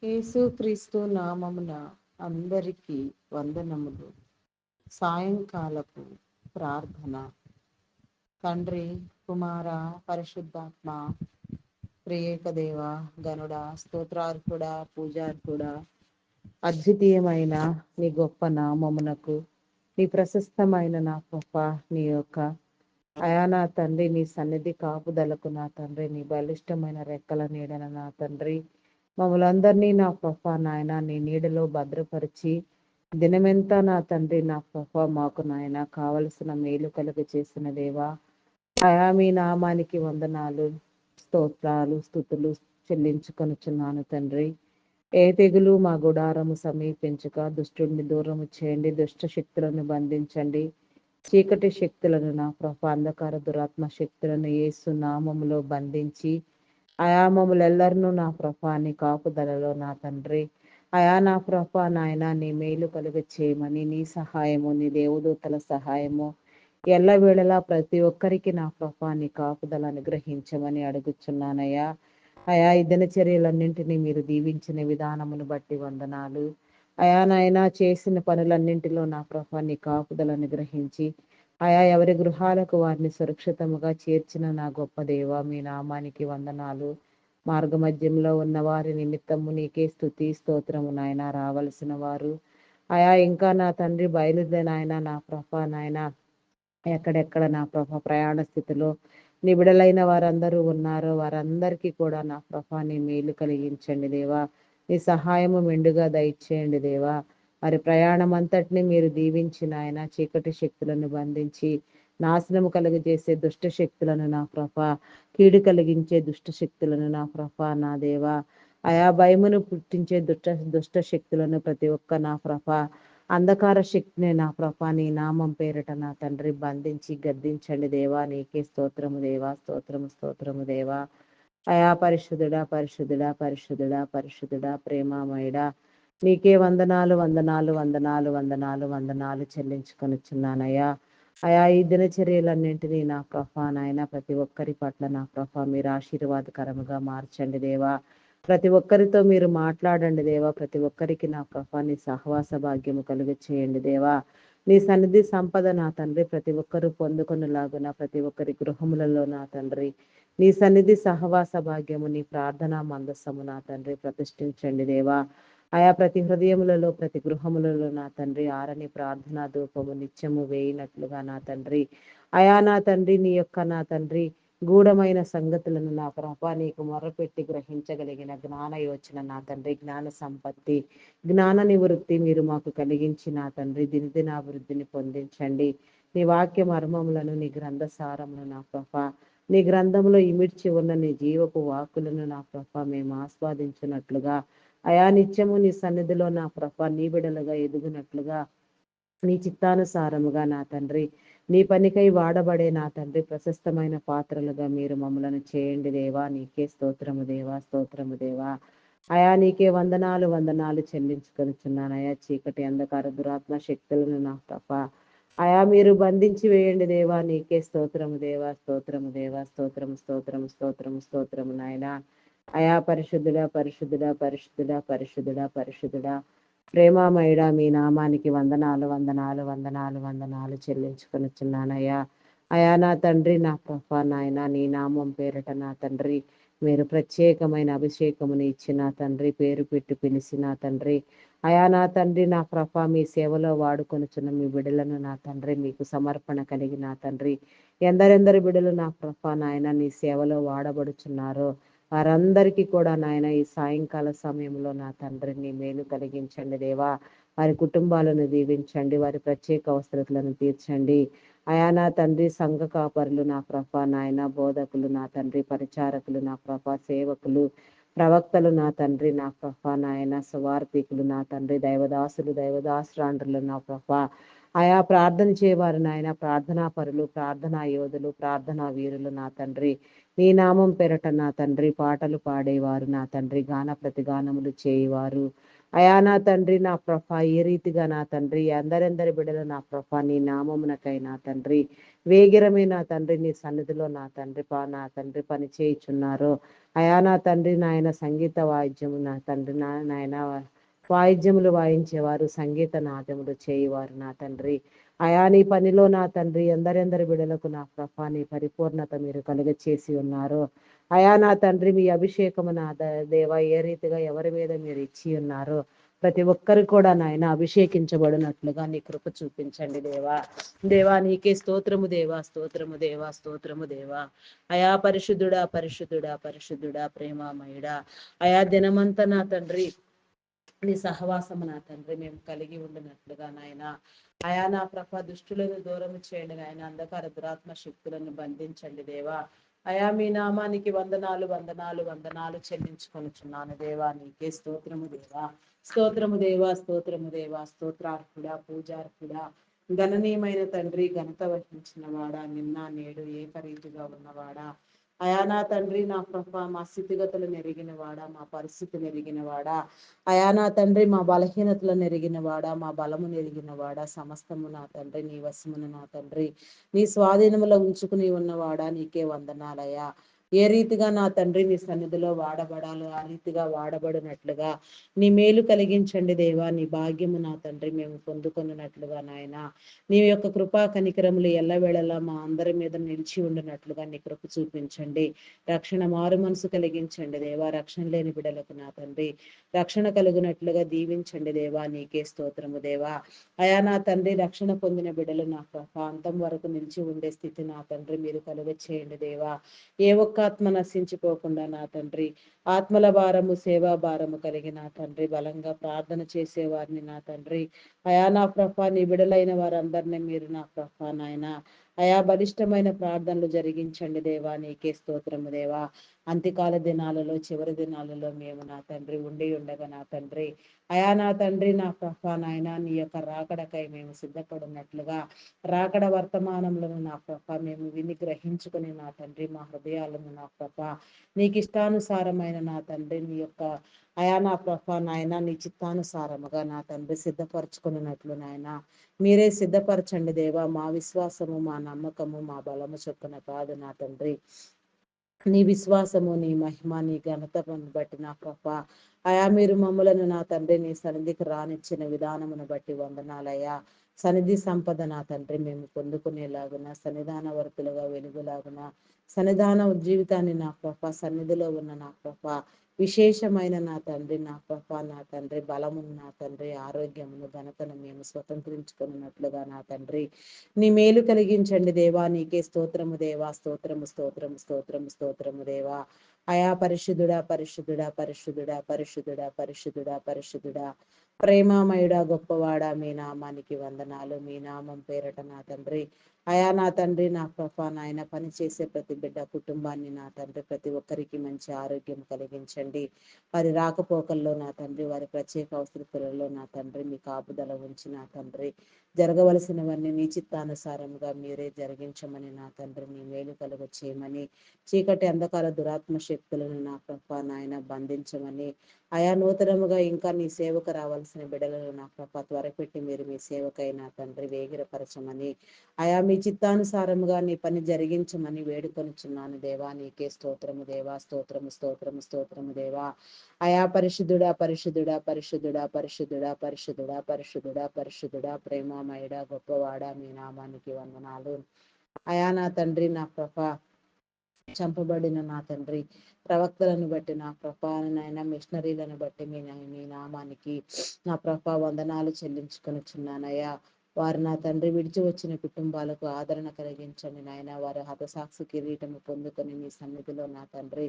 యేసుక్రీస్తు నామమున అందరికీ వందనములు. సాయంకాలపు ప్రార్థన. తండ్రి, కుమార, పరిశుద్ధాత్మ, త్రియేక దేవ, గనుడ, స్తోత్రార్హుడా, పూజార్హుడా, అద్వితీయమైన నీ గొప్ప నామమునకు, నీ ప్రశస్తమైన నా కృప, నీ యొక్క అయా నా తండ్రి, నీ సన్నిధి కాపుదలకు నా తండ్రి, నీ బలిష్టమైన రెక్కల నీడన నా తండ్రి, మమ్మలందరినీ నా ప్రభా నాయన నీ నీడలో భద్రపరిచి దినమెంతా నా తండ్రి నా ప్రభా మాకు నాయన కావలసిన మేలు కలుగ చేసిన దేవా, అయా మీ నామానికి వందనాలు, స్తోత్రాలు, స్తుతులు చెల్లించుకొనుచున్నాను తండ్రి. ఏ తెగులు మా గుడారము సమీపించక దుష్టుడిని దూరము చేయండి, దుష్ట శక్తులను బంధించండి, చీకటి శక్తులను నా ప్రభా అంధకార దురాత్మ శక్తులను యేసు నామములో బంధించి అయా మమ్ములెల్లరినూ నా ప్రభా నీ కాపుదలలో నా తండ్రి, అయా నా ప్రభా నాయన నీ మేలు కలుగ చేయమని, నీ సహాయము, నీ దేవదూతల సహాయము ఎల్లవేళలా ప్రతి ఒక్కరికి నా ప్రభా నీ కాపుదల అనుగ్రహించమని అడుగుచున్నానయ్యా. అయా ఈ దినచర్యలన్నింటినీ మీరు దీవించిన విధానమును బట్టి వందనాలు. అయా నాయన చేసిన పనులన్నింటిలో నా ప్రభా నీ కాపుదల అనుగ్రహించి అయా ఎవరి గృహాలకు వారిని సురక్షితముగా చేర్చిన నా గొప్ప దేవ, మీ నామానికి వందనాలు. మార్గమధ్యంలో ఉన్న వారి నిమిత్తము నీకే స్తుతి స్తోత్రము నాయన. రావలసిన వారు అయా ఇంకా నా తండ్రి బయలుదేరిన నా ప్రభా నాయన ఎక్కడెక్కడ నా ప్రభా ప్రయాణ స్థితిలో నిబిడలైన వారందరూ ఉన్నారో వారందరికీ కూడా నా ప్రభా నీ మేలు కలిగించండి దేవా, నీ సహాయము మెండుగా దయచేయండి దేవా. మరి ప్రయాణం అంతటిని మీరు దీవించిన ఆయన చీకటి శక్తులను బంధించి నాశనము కలుగజేసే దుష్ట శక్తులను నా ప్రభా, కీడు కలిగించే దుష్ట శక్తులను నా ప్రభా నా దేవా, అయా భయమును పుట్టించే దుష్ట శక్తులను ప్రతి ఒక్క నా ప్రభా అంధకార శక్తిని నా ప్రభా నీ నామం పేరట నా తండ్రి బంధించి గద్దించండి దేవా. నీకే స్తోత్రము దేవా, స్తోత్రము స్తోత్రము దేవా. అయా పరిశుద్ధుడా పరిశుద్ధుడా పరిశుద్ధుడా పరిశుద్ధుడా ప్రేమామయుడా, నీకే వందనాలు వందనాలు వందనాలు వందనాలు వందనాలు చెల్లించుకొనిచున్నానయ్యా. అయా ఈ దినచర్యలన్నింటినీ నా ప్రభా నాయన ప్రతి ఒక్కరి పట్ల నా ప్రభా మీరు ఆశీర్వాదకరముగా మార్చండి దేవా. ప్రతి ఒక్కరితో మీరు మాట్లాడండి దేవా. ప్రతి ఒక్కరికి నా ప్రభా నీ సహవాస భాగ్యము కలుగ చేయండి దేవా. నీ సన్నిధి సంపద నా తండ్రి ప్రతి ఒక్కరూ పొందుకొనిలాగున ప్రతి ఒక్కరి గృహములలో నా తండ్రి నీ సన్నిధి సహవాస భాగ్యము, నీ ప్రార్థనా మందస్సము నా తండ్రి ప్రతిష్ఠించండి దేవా. ఆయా ప్రతి హృదయములలో ప్రతి గృహములలో నా తండ్రి ఆరని ప్రార్థనా ధూపము నిత్యము వేయినట్లుగా నా తండ్రి, అయా నా తండ్రి నీ యొక్క నా తండ్రి గూఢమైన సంగతులను నా ప్రభా నీకు మొర్రపెట్టి గ్రహించగలిగిన జ్ఞాన యోచన నా తండ్రి, జ్ఞాన సంపత్తి, జ్ఞాన నివృత్తి మీరు మాకు కలిగించి నా తండ్రి దినదినాభివృద్ధిని పొందించండి. నీ వాక్య మర్మములను, నీ గ్రంథ సారమును నా ప్రభా, నీ గ్రంథంలో ఇమిడ్చి ఉన్న నీ జీవపు వాక్కులను నా ప్రభా మేము ఆస్వాదించినట్లుగా అయా నిత్యము నీ సన్నిధిలో నా ప్రభా నీ బిడలుగా ఎదుగునట్లుగా నీ చిత్తానుసారముగా నా తండ్రి నీ పనికై వాడబడే నా తండ్రి ప్రశస్తమైన పాత్రలుగా మీరు మమ్మలను చేయండి దేవా. నీకే స్తోత్రము దేవా, స్తోత్రము దేవా. అయా నీకే వందనాలు వందనాలు చెల్లించుకొనిచున్నాను. అయా చీకటి అంధకార దురాత్మ శక్తులను నా ప్రభా అయా మీరు బంధించి వేయండి దేవా. నీకే స్తోత్రము దేవా, స్తోత్రము దేవా, స్తోత్రము స్తోత్రము స్తోత్రము స్తోత్రము నాయన. అయా పరిశుద్ధుడా పరిశుద్ధుడా పరిశుద్ధుడా పరిశుద్ధుడా పరిశుద్ధుడా ప్రేమామయుడా, మీ నామానికి వందనాలు వందనాలు వందనాలు వందనాలు చెల్లించుకొనిచున్నానయ్యా. అయా నా తండ్రి నా ప్రభా నాయన నీ నామం పేరట నా తండ్రి మీరు ప్రత్యేకమైన అభిషేకమును ఇచ్చిన తండ్రి, పేరు పెట్టి పిలిచిన తండ్రి, అయా నా తండ్రి నా ప్రభా మీ సేవలో వాడుకొనుచున్న మీ బిడలను నా తండ్రి మీకు సమర్పణ కలిగి నా తండ్రి ఎందరెందరి బిడలు నా ప్రభా నాయన నీ సేవలో వాడబడుచున్నారో వారందరికీ కూడా నాయన ఈ సాయంకాల సమయంలో నా తండ్రిని మేలు కలిగించండి దేవా. వారి కుటుంబాలను దీవించండి, వారి ప్రత్యేక అవసరతలను తీర్చండి. అయా నా తండ్రి సంఘ కాపరులు నా ప్రభా నాయన, బోధకులు నా తండ్రి, పరిచారకులు నా ప్రభా, సేవకులు, ప్రవక్తలు నా తండ్రి నా ప్రభా నాయన, సువార్థికులు నా తండ్రి, దైవదాసులు దైవదాసురాండ్రులు నా ప్రభా, ఆయా ప్రార్థన చేయవారు నాయన, ప్రార్థనా పరులు, ప్రార్థనా యోధులు, ప్రార్థనా వీరులు నా తండ్రి, నీ నామం పెరట నా తండ్రి పాటలు పాడేవారు నా తండ్రి, గాన ప్రతిగానములు చేయవారు అయా నా తండ్రి నా ప్రభ ఏ రీతిగా నా తండ్రి అందరెందరి బిడ్డలు నా ప్రభ నీ నామమునకై నా తండ్రి వేగిరమే నా తండ్రి నీ సన్నిధిలో నా తండ్రి నా తండ్రి పని చేయుచున్నారు. అయా నా తండ్రి నాయన సంగీత వాయిద్యము నా తండ్రి నాయన వాయిద్యములు వాయించేవారు, సంగీత నాట్యములు చేయువారు నా తండ్రి. అయా నీ పనిలో నా తండ్రి ఎందరెందరి బిడలకు నా ప్రభ నీ పరిపూర్ణత మీరు కలుగ చేసి ఉన్నారు. అయా నా తండ్రి మీ అభిషేకము నా దేవ ఏ రీతిగా ఎవరి మీద మీరు ఇచ్చి ఉన్నారు ప్రతి ఒక్కరు కూడా నాయన అభిషేకించబడినట్లుగా నీ కృప చూపించండి దేవా. దేవా నీకే స్తోత్రము దేవా, స్తోత్రము దేవా, స్తోత్రము దేవా. అయా పరిశుద్ధుడా పరిశుద్ధుడా పరిశుద్ధుడా ప్రేమామయుడా. అయా దినమంతా నా తండ్రి నీ సహవాసము నా తండ్రి మేము కలిగి ఉండినట్లుగా నాయన. అయా నా ప్రభ దుష్టులను దూరం చేయండి నాయన, అంధకార దురాత్మ శక్తులను బంధించండి దేవా. అయా మీ నామానికి వందనాలు వందనాలు వందనాలు చెల్లించుకొనుచున్నాను దేవా. నీకే స్తోత్రము దేవా, స్తోత్రము దేవా, స్తోత్రము దేవా. స్తోత్రార్హుడా, పూజార్హుడా, గణనీయమైన తండ్రి, ఘనత వహించిన వాడా, నిన్న నేడు ఏకరీతిగా ఉన్నవాడా. అయా నా తండ్రి నా ప్రభ మా స్థితిగతులు నెరిగిన వాడా, మా పరిస్థితి నెరిగిన వాడా. అయా నా తండ్రి మా బలహీనతలను నెరిగిన వాడా, మా బలము నెరిగిన వాడా. సమస్తము నా తండ్రి నీ వశమును నా తండ్రి నీ స్వాధీనములో ఉంచుకుని ఉన్నవాడా. నీకే వందనాలయ్యా. ఏ రీతిగా నా తండ్రి నీ సన్నిధిలో వాడబడాలో ఆ రీతిగా వాడబడినట్లుగా నీ మేలు కలిగించండి దేవా. నీ భాగ్యము నా తండ్రి మేము పొందుకున్నట్లుగా నాయన. నీ యొక్క కృపా కనికరములు ఎల్లవేళలా మా అందరి మీద నిలిచి ఉండినట్లుగా నీ కృప చూపించండి. రక్షణ మారు మనసు కలిగించండి దేవా. రక్షణ లేని బిడలకు నా తండ్రి రక్షణ కలుగునట్లుగా దీవించండి దేవా. నీకే స్తోత్రము దేవా. అయా నా తండ్రి రక్షణ పొందిన బిడలు నా ప్రాంతం వరకు నిలిచి ఉండే స్థితి నా తండ్రి మీరు కలుగ చేయండి దేవా. ఏ ఒక్క ఆత్మ నశించిపోకుండా నా తండ్రి ఆత్మల భారము సేవా భారము కలిగి నా తండ్రి బలంగా ప్రార్థన చేసేవారిని నా తండ్రి. అయా నా ప్రభ నీ బిడలైన వారందరినీ మీరు నా ప్రభ నాయన అయా బలిష్టమైన ప్రార్థనలు జరిగించండి దేవా. నీకే స్తోత్రము దేవా. అంత్యకాల దినాలలో చివరి దినాలలో మేము నా తండ్రి ఉండి ఉండగా నా తండ్రి అయా నా తండ్రి నా ప్రభ నాయన నీ యొక్క రాకడకై మేము సిద్ధపడినట్లుగా రాకడ వర్తమానములను నా ప్రభ మేము విని గ్రహించుకుని నా తండ్రి మా హృదయాలను నా ప్రభ నీకు ఇష్టానుసారమైన నా తండ్రి నీ యొక్క అయా నా ప్రభ నాయన నీ చిత్తానుసారముగా నా తండ్రి సిద్ధపరచుకున్నట్లు నాయన మీరే సిద్ధపరచండి దేవా. మా విశ్వాసము మా నమ్మకము మా బలము చొప్పున కాదు నా తండ్రి నీ విశ్వాసము నీ మహిమ నీ ఘనతను బట్టి నా ప్రభ అయా మీరు మమ్మలను నా తండ్రి నీ సన్నిధికి రానిచ్చిన విధానమును బట్టి వందనాలయ్యా. సన్నిధి సంపద నా తండ్రి మేము పొందుకునేలాగున సన్నిధాన వర్తులుగా వెలుగులాగున సన్నిధాన జీవితాన్ని నా ప్రభ సన్నిధిలో ఉన్న నా ప్రభ విశేషమైన నా తండ్రి నా ప్రభ నా తండ్రి బలమును నా తండ్రి ఆరోగ్యమును ఘనతను మేము స్వతంత్రించుకున్నట్లుగా నా తండ్రి నీ మేలు కలిగించండి దేవా. నీకే స్తోత్రము దేవా, స్తోత్రము స్తోత్రము స్తోత్రము స్తోత్రము దేవా. అయా పరిశుద్ధుడా పరిశుద్ధుడా పరిశుద్ధుడా పరిశుద్ధుడా పరిశుద్ధుడా పరిశుద్ధుడా ప్రేమామయుడా గొప్పవాడా. మీ నామానికి వందనాలు. మీ నామం పేరట నా తండ్రి అయా నా తండ్రి నా ప్రభ నాయన పని చేసే ప్రతి బిడ్డ కుటుంబాన్ని నా తండ్రి ప్రతి ఒక్కరికి మంచి ఆరోగ్యం కలిగించండి. వారి రాకపోకల్లో నా తండ్రి వారి ప్రత్యేక అవసరతలలో నా తండ్రి మీ కాపుదల ఉంచి నా తండ్రి జరగవలసినవన్నీ నీ చిత్తానుసారముగా మీరే జరిగించమని నా తండ్రి నీ మేలు కలుగ చేయమని చీకటి అంధకార దురాత్మ శక్తులను నా ప్రభ నాయన బంధించమని అయా నూతనముగా ఇంకా నీ సేవకు రావాల్సిన బిడలను నా ప్రభ త్వరపెట్టి మీరు మీ సేవకై నా తండ్రి వేగిరపరచమని అయా మీ చిత్తానుసారముగా నీ పని జరిగించమని వేడుకొనుచున్నాను దేవా. నీకే స్తోత్రము దేవా, స్తోత్రము స్తోత్రము స్తోత్రము దేవా. అయా పరిశుద్ధుడా పరిశుద్ధుడా పరిశుద్ధుడా పరిశుద్ధుడా పరిశుద్ధుడా పరిశుద్ధుడా పరిశుద్ధుడా ప్రేమామయుడా గొప్పవాడా. మీ నామానికి వందనాలు. అయా నా తండ్రి నా ప్రభ చంపబడిన నా తండ్రి ప్రవక్తలను బట్టి నా ప్రభానైనా మిషనరీలను బట్టి మీ నామానికి నా ప్రభా వందనాలు చెల్లించుకొనిచున్నానయ్యా. వారు నా తండ్రి విడిచి వచ్చిన కుటుంబాలకు ఆదరణ కలిగించండి నాయన. వారు హతసాక్షి కిరీటము పొందుకొని మీ సన్నిధిలో నా తండ్రి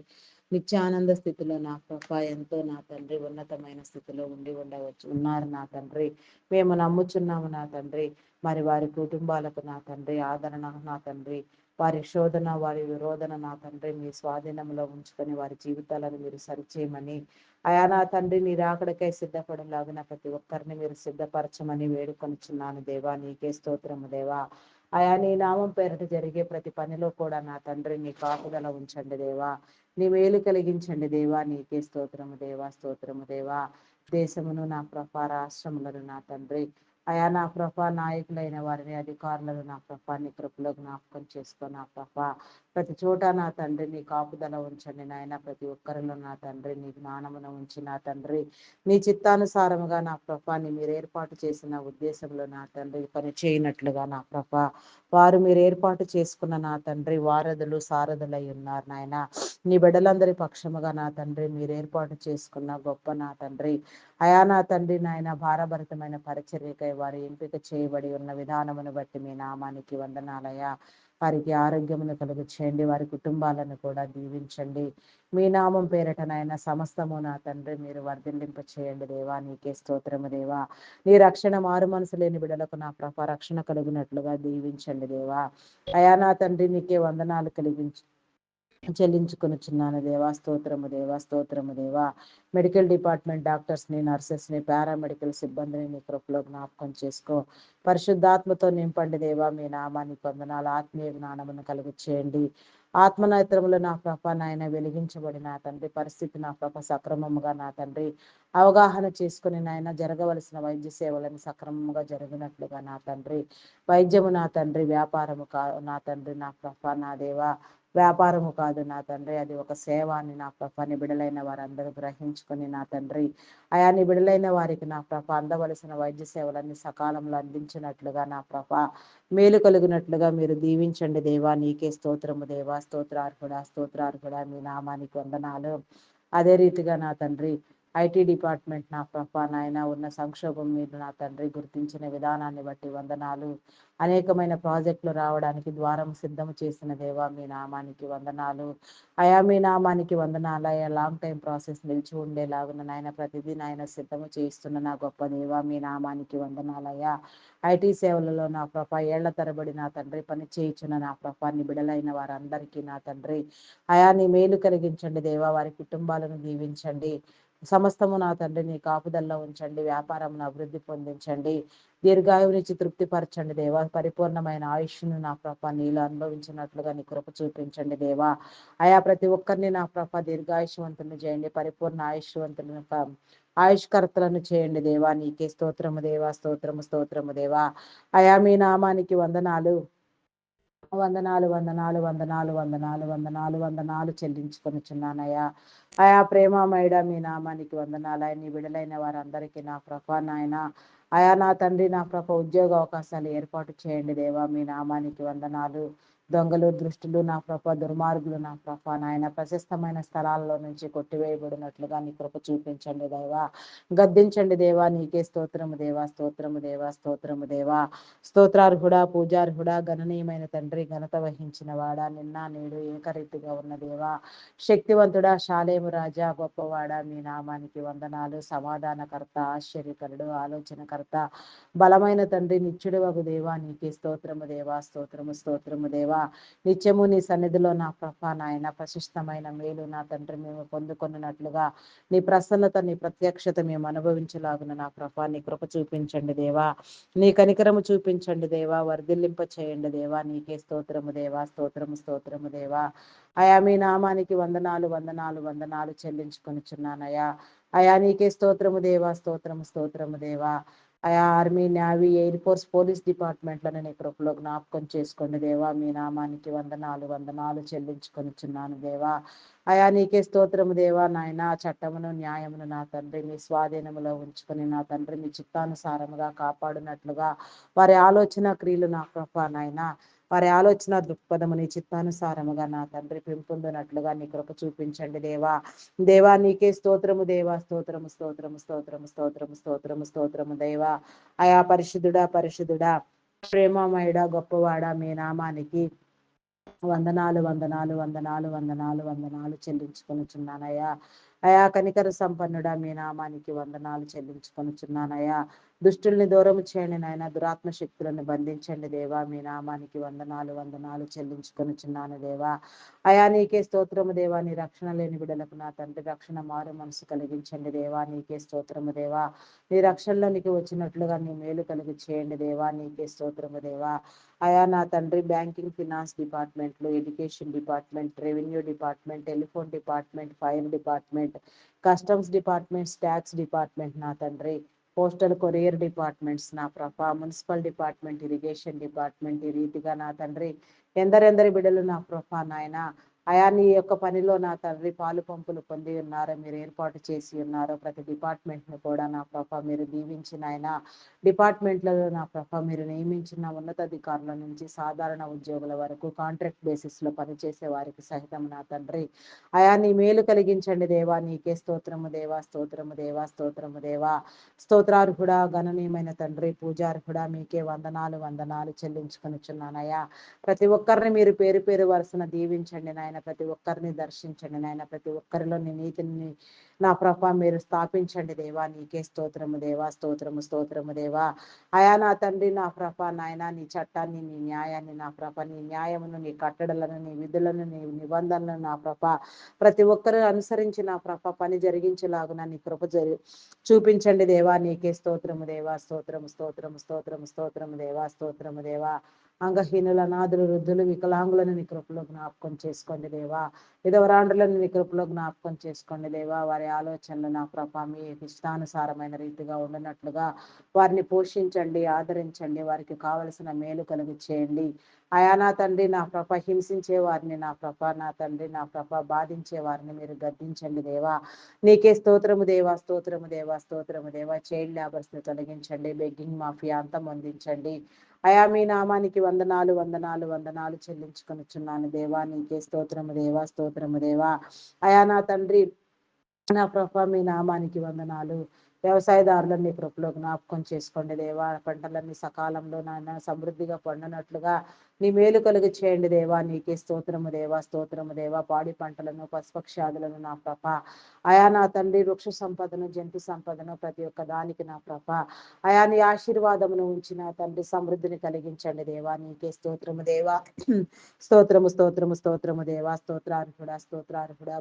నిత్యానంద స్థితిలో నా ప్రభా ఎంతో నా తండ్రి ఉన్నతమైన స్థితిలో ఉండి ఉండవచ్చు ఉన్నారు నా తండ్రి. మేము నమ్ముచున్నాము నా తండ్రి. మరి వారి కుటుంబాలకు నా తండ్రి ఆదరణ నా తండ్రి వారి శోధన వారి విరోధన నా తండ్రి మీ స్వాధీనంలో ఉంచుకొని వారి జీవితాలను మీరు సరిచేయమని అయా నా తండ్రి నీ రాకడకై సిద్ధపడలాగిన ప్రతి ఒక్కరిని మీరు సిద్ధపరచమని వేడుకొనిచున్నాను దేవా. నీకే స్తోత్రము దేవా. అయా నీ నామం పేరిట జరిగే ప్రతి పనిలో కూడా నా తండ్రి నీ కాపుదల ఉంచండి దేవా. నీ మేలు కలిగించండి దేవా. నీకే స్తోత్రము దేవా, స్తోత్రము దేవా. దేశమును నా ప్రభ, రాష్ట్రములను నా తండ్రి అయా నా ప్రభ, నాయకులైన వారిని, అధికారులను నా ప్రభ నీ కృపలో జ్ఞాపకం చేసుకో నా ప్రభ. ప్రతి చోట నా తండ్రి నీ కాపుదల ఉంచండి నాయన. ప్రతి ఒక్కరిలో నా తండ్రి నీ జ్ఞానమును ఉంచి నా తండ్రి నీ చిత్తానుసారముగా నా ప్రభాని మీరు ఏర్పాటు చేసిన ఉద్దేశంలో నా తండ్రి పని చేయనట్లుగా నా ప్రభ వారు మీరు ఏర్పాటు చేసుకున్న నా తండ్రి వారధులు సారథులై ఉన్నారు నాయన. నీ బిడ్డలందరి పక్షముగా నా తండ్రి మీరు ఏర్పాటు చేసుకున్న గొప్ప నా తండ్రి అయా నా తండ్రి నాయన భారభరితమైన పరిచర్యకై వారు ఎంపిక చేయబడి ఉన్న విధానమును బట్టి మీ నామానికి వందనాలయ. వారికి ఆరోగ్యమును కలుగు చేయండి. వారి కుటుంబాలను కూడా దీవించండి. మీ నామం పేరటనైనా సమస్తము నా తండ్రి మీరు వర్ధిల్లింప చేయండి దేవా. నీకే స్తోత్రము దేవా. నీ రక్షణ మారు మనసు లేని బిడలకు నా ప్రభ రక్షణ కలుగునట్లుగా దీవించండి దేవా. అయా నా తండ్రి నీకే వందనాలు చెల్లించుకొనిచున్నాను దేవా. స్తోత్రము దేవా, స్తోత్రము దేవా. మెడికల్ డిపార్ట్మెంట్ డాక్టర్స్ని, నర్సెస్ని, పారామెడికల్ సిబ్బందిని నీ కృపలో జ్ఞాపకం చేసుకో. పరిశుద్ధాత్మతో నింపండి దేవా. మీ నామానికి వందనాలు. ఆత్మీయ జ్ఞానమును కలుగు చేయండి. ఆత్మనేత్రములు నా ప్రభ నాయన వెలిగించబడి నా తండ్రి పరిస్థితి నా ప్రభ సక్రమముగా నా తండ్రి అవగాహన చేసుకుని నాయన జరగవలసిన వైద్య సేవలను సక్రమంగా జరిగినట్లుగా నా తండ్రి వైద్యము నా తండ్రి వ్యాపారము నా తండ్రి నా ప్రభ నా దేవా వ్యాపారము కాదు నా తండ్రి, అది ఒక సేవ అని నా ప్రభ నిబిడలైన వారందరూ గ్రహించుకొని నా తండ్రి అయా నిబిడలైన వారికి నా ప్రభ అందవలసిన వైద్య సేవలన్నీ సకాలంలో అందించినట్లుగా నా ప్రభ మేలు కలిగినట్లుగా మీరు దీవించండి దేవా. నీకే స్తోత్రము దేవా. స్తోత్రార్హుడా మీ నామానికి వందనాలు. అదే రీతిగా నా తండ్రి ఐటీ డిపార్ట్మెంట్ నా ప్రభ నాయన ఉన్న సంక్షోభం మీరు నా తండ్రి గుర్తించిన విధానాన్ని బట్టి వందనాలు. అనేకమైన ప్రాజెక్టులు రావడానికి ద్వారం సిద్ధం చేసిన దేవా. మీ నామానికి వందనాలు అయా. మీ నామానికి వందనాలు అయా. లాంగ్ టైం ప్రాసెస్ నిలిచి ఉండేలాగున నాయన ప్రతిదీ నాయన సిద్ధము చేస్తున్న నా గొప్ప దేవా. మీ నామానికి వందనాలయ్యా. ఐటీ సేవలలో నా ప్రభ ఏళ్ల తరబడి నా తండ్రి పని చేయించిన నా ప్రభాన్ని బిడలైన వారందరికీ నా తండ్రి అయా నీ మేలు కలిగించండి దేవా. వారి కుటుంబాలను దీవించండి. సమస్తము నా తండ్రి నీ కాపుదల్లో ఉంచండి. వ్యాపారం అభివృద్ధి పొందించండి. దీర్ఘాయువునిచ్చి తృప్తిపరచండి దేవా. పరిపూర్ణమైన ఆయుష్ను నా ప్రభ నీళ్ళు అనుభవించినట్లుగా నీ కృప చూపించండి దేవా. అయా ప్రతి ఒక్కరిని నా ప్రభ దీర్ఘాయుష్వంతులను చేయండి. పరిపూర్ణ ఆయుష్వంతులను ఆయుష్కర్తలను చేయండి దేవా. నీకే స్తోత్రము దేవా. స్తోత్రము దేవా. అయా మీ నామానికి వందనాలు వందనాలు వందనాలు వందనాలు వందనాలు వందనాలు వందనాలు చెల్లించుకొనిచున్నానయ్యా. అయా ప్రేమమయుడ మీ నామానికి వందనాలు. నీ విడుదలైన వారందరికీ నా ప్రభ నాయన అయా నా తండ్రి నా ప్రభ ఉద్యోగ అవకాశాలు ఏర్పాటు చేయండి దేవా. మీ నామానికి వందనాలు. దొంగలు దృష్టులు నా ప్రభ దుర్మార్గులు నా ప్రభ నాయన ప్రశస్తమైన స్థలాల్లో నుంచి కొట్టివేయబడినట్లుగా నీ కృప చూపించండి దేవా. గద్దించండి దేవా. నీకే స్తోత్రము దేవా. స్తోత్రము దేవా. స్తోత్రము దేవా. స్తోత్రార్హుడా పూజార్హుడా గణనీయమైన తండ్రి ఘనత వహించిన వాడా నిన్న నేడు ఏకరీతిగా ఉన్న దేవా. శక్తివంతుడా శాలేము రాజా గొప్పవాడా మీ నామానికి వందనాలు. సమాధానకర్త ఆశ్చర్యకరుడు ఆలోచనకర్త బలమైన తండ్రి నిత్యుడు వగు దేవా. నీకే స్తోత్రము దేవా. స్తోత్రము దేవా. నిత్యము నీ సన్నిధిలో నా ప్రభ నాయన ప్రశస్తమైన మేలు నా తండ్రి మేము పొందుకొన్నట్లుగా నీ ప్రసన్నత నీ ప్రత్యక్షత మేము అనుభవించలాగున నా ప్రభ నీ కృప చూపించండి దేవా. నీ కనికరము చూపించండి దేవా. వర్ధిల్లింప చేయండి దేవా. నీకే స్తోత్రము దేవా. స్తోత్రము దేవా. అయా మీ నామానికి వందనాలు వందనాలు వందనాలు చెల్లించుకొనిచున్నానయా. అయా నీకే స్తోత్రము దేవా. స్తోత్రము దేవా. అయా army navy air force police డిపార్ట్మెంట్లను నీ కృపలో జ్ఞాపకం చేసుకోండి దేవా. మీ నామానికి వందనాలు వందనాలు చెల్లించుకొనిచున్నాను దేవా. అయా నీకే స్తోత్రము దేవా. నాయన చట్టమును న్యాయమును నా తండ్రి మీ స్వాధీనములో ఉంచుకొని నా తండ్రి మీ చిత్తానుసారముగా కాపాడినట్లుగా వారి ఆలోచన క్రియలు నా ప్రభ నాయన వారి ఆలోచన దృక్పథము నీ చిత్తానుసారముగా నా తండ్రి పెంపొందినట్లుగా నీ కృప చూపించండి దేవా. దేవా నీకే స్తోత్రము దేవా. స్తోత్రము దేవా. అయా పరిశుద్ధుడా ప్రేమమయుడా గొప్పవాడా మీ నామానికి వందనాలు వందనాలు వందనాలు వందనాలు వందనాలు చెల్లించుకొనిచున్నానయ్యా. అయా కనికర సంపన్నుడా మీ నామానికి వందనాలు చెల్లించుకొనిచున్నానయ్యా. దుష్టుల్ని దూరం చేయండి నాయన, దురాత్మ శక్తులను బంధించండి దేవా. మీ నామానికి వందనాలు వందనాలు చెల్లించుకొనిచున్నాను దేవా. అయా నీకే స్తోత్రము దేవా. నీ రక్షణ లేని బిడ్డలకు నా తండ్రి రక్షణ మారు మనసు కలిగించండి దేవా. నీకే స్తోత్రము దేవా. నీ రక్షణలోనికి వచ్చినట్లుగా నీ మేలు కలిగి చేయండి దేవా. నీకే స్తోత్రము దేవా. అయా నా తండ్రి బ్యాంకింగ్ ఫినాన్స్ డిపార్ట్మెంట్లు, education department, revenue department, telephone department, fire department, customs departments, tax department నా తండ్రి, పోస్టల్ కొరియర్ డిపార్ట్మెంట్స్ నా ప్రభ, మున్సిపల్ డిపార్ట్మెంట్, ఇరిగేషన్ డిపార్ట్మెంట్, ఈ రీతిగా నా తండ్రి ఎందరెందరి బిడ్డలు నా ప్రభ నాయన అయా నీ యొక్క పనిలో నా తండ్రి పాలు పంపులు పొంది ఉన్నారో, మీరు ఏర్పాటు చేసి ఉన్నారో ప్రతి డిపార్ట్మెంట్ను కూడా నా ప్రభ మీరు దీవించిన ఆయన డిపార్ట్మెంట్లలో నా ప్రభ మీరు నియమించిన ఉన్నతాధికారుల నుంచి సాధారణ ఉద్యోగుల వరకు కాంట్రాక్ట్ బేసిస్లో పనిచేసే వారికి సహితం నా తండ్రి అయా నీ మేలు కలిగించండి దేవా. నీకే స్తోత్రము దేవా, స్తోత్రము దేవా, స్తోత్రము దేవా. స్తోత్రార్హుడా, గణనీయమైన తండ్రి, పూజార్హుడా, మీకే వందనాలు వందనాలు చెల్లించుకొనిచున్నానయ్యా. ప్రతి ఒక్కరిని మీరు పేరు పేరు వరుసన దీవించండి నాయన. ప్రతి ఒక్కరిని దర్శించండి నాయన. ప్రతి ఒక్కరిలో నీ నీతిని నా ప్రభ మీరు స్థాపించండి దేవా. నీకే స్తోత్రము దేవా, స్తోత్రము స్తోత్రము దేవా. అయా నా తండ్రి నా ప్రభ నాయన, నీ చట్టాన్ని, నీ న్యాయాన్ని నా ప్రభ, నీ న్యాయమును, నీ కట్టడలను, నీ విధులను, నీ నిబంధనలను నా ప్రభ ప్రతి ఒక్కరు అనుసరించి నా ప్రభ పని జరిగించేలాగున నీ కృప చూపించండి దేవా. నీకే స్తోత్రము దేవా, స్తోత్రము స్తోత్రము స్తోత్రము స్తోత్రము దేవా, స్తోత్రము దేవా. అంగహీనుల, అనాథులు, వృద్ధులు, వికలాంగులను నీ కృపలో జ్ఞాపకం చేసుకోండి దేవా. విధవరాండ్రులను నీ కృపలో జ్ఞాపకం చేసుకోండి దేవా. వారి ఆలోచనలు నా ప్రభ మీ ఇష్టానుసారమైన రీతిగా ఉండనట్లుగా వారిని పోషించండి, ఆదరించండి, వారికి కావలసిన మేలు కలుగు చేయండి. అయా నా తండ్రి నా ప్రభ హింసించే వారిని నా ప్రభ నా తండ్రి నా ప్రభ బాధించే వారిని మీరు గద్దించండి దేవా. నీకే స్తోత్రము దేవా, స్తోత్రము దేవా, స్తోత్రము దేవా. చైల్డ్ లేబర్స్ ని తొలగించండి, బెగ్గింగ్ మాఫియా అంతం అందించండి. అయా మీ నామానికి వందనాలు వందనాలు వందనాలు చెల్లించుకొనిచున్నాను దేవా. నీకే స్తోత్రము దేవా, స్తోత్రము దేవా. అయా నా తండ్రి నా ప్రభ మీ నామానికి వందనాలు. వ్యవసాయదారులను నీ కృపలో జ్ఞాపకం చేసుకోండి దేవా. పంటలన్నీ సకాలంలో నాయన సమృద్ధిగా పండినట్లుగా నీ మేలు కలుగు చేయండి దేవా. నీకే స్తోత్రము దేవా, స్తోత్రము దేవా. పాడి పంటలను, పశుపక్షాదులను నా ప్రభ అయా నా తండ్రి వృక్ష సంపదను, జంతు సంపదను ప్రతి ఒక్క దానికి నా ప్రభ అయా నీ ఆశీర్వాదమును ఉంచి నా తండ్రి సమృద్ధిని కలిగించండి దేవా. నీకే స్తోత్రము దేవా. స్తోత్రము స్తోత్రము స్తోత్రము దేవా. స్తోత్రార్హుడా, స్తోత్రార్హుడా,